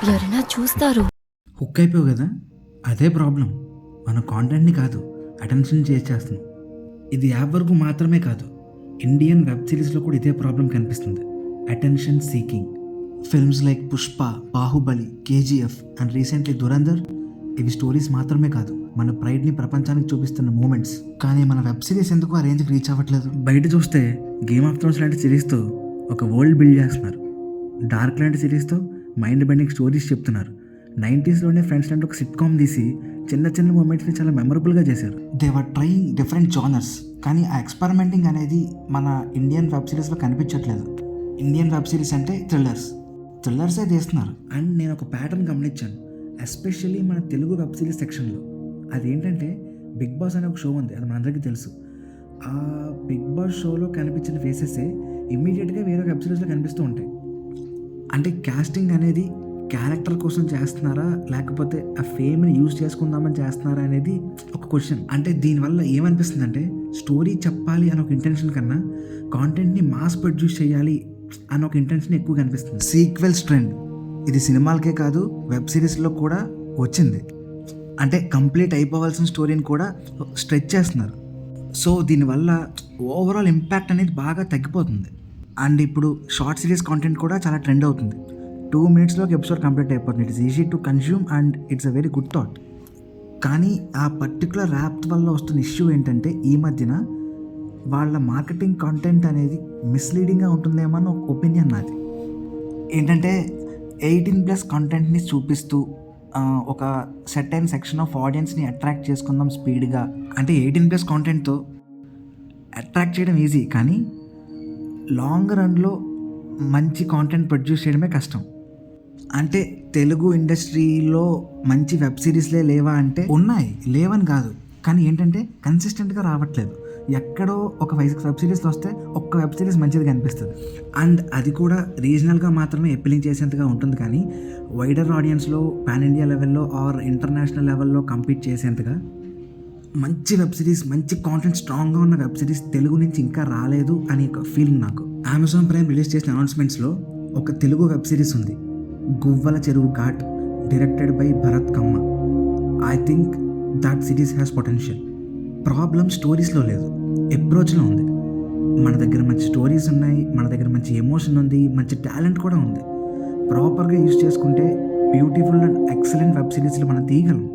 ఎవరైనా చూస్తారు. హుక్ అయిపోయావు కదా, అదే ప్రాబ్లం. మన కాంటెంట్ని కాదు, అటెన్షన్ చేస్తున్నాం. ఇది యాప్ వరకు మాత్రమే కాదు, ఇండియన్ వెబ్ సిరీస్లో కూడా ఇదే ప్రాబ్లం కనిపిస్తుంది, attention seeking. Films like Pushpa, Baahubali, KGF and recently Dhurandhar ఇవి స్టోరీస్ మాత్రమే కాదు, మన ప్రైడ్ని ప్రపంచానికి చూపిస్తున్న మూమెంట్స్. కానీ మన వెబ్ సిరీస్ ఎందుకు ఆ రేంజ్కి రీచ్ అవ్వట్లేదు? బయట చూస్తే గేమ్ ఆఫ్ థ్రోన్స్ లాంటి సిరీస్తో ఒక వరల్డ్ బిల్డ్ చేస్తున్నారు, డార్క్ లాంటి సిరీస్తో మైండ్ బెండింగ్ స్టోరీస్ చెప్తున్నారు. 90sలోనే ఫ్రెండ్స్ లాంటి ఒక సిట్కామ్ తీసి చిన్న చిన్న మూమెంట్స్ని చాలా మెమరబుల్గా చేశారు. They were trying different genres, కానీ ఆ ఎక్స్పెరిమెంటింగ్ అనేది మన ఇండియన్ వెబ్ సిరీస్లో కనిపించట్లేదు. ఇండియన్ వెబ్ సిరీస్ అంటే థ్రిల్లర్సే తీస్తున్నారు. అండ్ నేను ఒక ప్యాటర్న్ గమనించాను, ఎస్పెషల్లీ మన తెలుగు వెబ్ సిరీస్ సెక్షన్లో. అదేంటంటే బిగ్ బాస్ అనే ఒక షో ఉంది, అది మనందరికీ తెలుసు. ఆ బిగ్ బాస్ షోలో కనిపించిన ఫేసెసే ఇమ్మీడియట్గా వేరే వెబ్ సిరీస్లో కనిపిస్తూ ఉంటాయి. అంటే కాస్టింగ్ అనేది క్యారెక్టర్ కోసం చేస్తున్నారా, లేకపోతే ఆ ఫేమ్ని యూజ్ చేసుకుందామని చేస్తున్నారా అనేది ఒక క్వశ్చన్. అంటే దీనివల్ల ఏమనిపిస్తుందంటే, స్టోరీ చెప్పాలి అని ఒక ఇంటెన్షన్ కన్నా కాంటెంట్ని మాస్ ప్రొడ్యూస్ చేయాలి అని ఒక ఇంటెన్షన్ ఎక్కువ కనిపిస్తుంది. సీక్వెల్స్ ట్రెండ్ ఇది సినిమాలకే కాదు, వెబ్ సిరీస్లో కూడా వచ్చింది. అంటే కంప్లీట్ అయిపోవాల్సిన స్టోరీని కూడా స్ట్రెచ్ చేస్తున్నారు. సో దీనివల్ల ఓవరాల్ ఇంపాక్ట్ అనేది బాగా తగ్గిపోతుంది. అండ్ ఇప్పుడు షార్ట్ సిరీస్ కాంటెంట్ కూడా చాలా ట్రెండ్ అవుతుంది. 2 minutesలోకి ఎపిసోడ్ కంప్లీట్ అయిపోతుంది. It's easy to consume and it's a very good thought. కానీ ఆ పర్టికులర్ యాప్ వల్ల వస్తున్న ఇష్యూ ఏంటంటే, ఈ మధ్యన వాళ్ళ మార్కెటింగ్ కాంటెంట్ అనేది మిస్లీడింగ్గా ఉంటుందేమో అని ఒక ఒపీనియన్ నాది. ఏంటంటే 18+ కాంటెంట్ని చూపిస్తూ ఒక సెర్టైన్ సెక్షన్ ఆఫ్ ఆడియన్స్ని అట్రాక్ట్ చేసుకుందాం స్పీడ్గా. అంటే 18+ కాంటెంట్తో అట్రాక్ట్ చేయడం ఈజీ, కానీ లాంగ్ రన్లో మంచి కాంటెంట్ ప్రొడ్యూస్ చేయడమే కష్టం. అంటే తెలుగు ఇండస్ట్రీలో మంచి వెబ్ సిరీస్లే లేవా అంటే ఉన్నాయి, లేవని కాదు. కానీ ఏంటంటే కన్సిస్టెంట్గా రావట్లేదు. ఎక్కడో ఒక 5-6 వెబ్ సిరీస్లో వస్తే ఒక్క వెబ్ సిరీస్ మంచిది కనిపిస్తుంది. అండ్ అది కూడా రీజనల్గా మాత్రమే అప్పీలింగ్ చేసేంతగా ఉంటుంది. కానీ వైడర్ ఆడియన్స్లో, పాన్ ఇండియా లెవెల్లో ఆర్ ఇంటర్నేషనల్ లెవెల్లో కంపీట్ చేసేంతగా మంచి వెబ్ సిరీస్, మంచి కాంటెంట్ స్ట్రాంగ్గా ఉన్న వెబ్ సిరీస్ తెలుగు నుంచి ఇంకా రాలేదు అని ఒక ఫీలింగ్ నాకు. అమెజాన్ ప్రైమ్ రిలీజ్ చేసిన అనౌన్స్మెంట్స్లో ఒక తెలుగు వెబ్ సిరీస్ ఉంది, Guvvala Cheruvu Ghat, directed by Bharat Kamma. I think that series has potential. Problem స్టోరీస్లో లేదు, అప్రోచ్లో ఉంది. మన దగ్గర మంచి స్టోరీస్ ఉన్నాయి, మన దగ్గర మంచి ఎమోషన్ ఉంది, మంచి టాలెంట్ కూడా ఉంది. ప్రాపర్గా యూజ్ చేసుకుంటే బ్యూటిఫుల్ అండ్ ఎక్సలెంట్ వెబ్ సిరీస్లు మనం తీయగలం.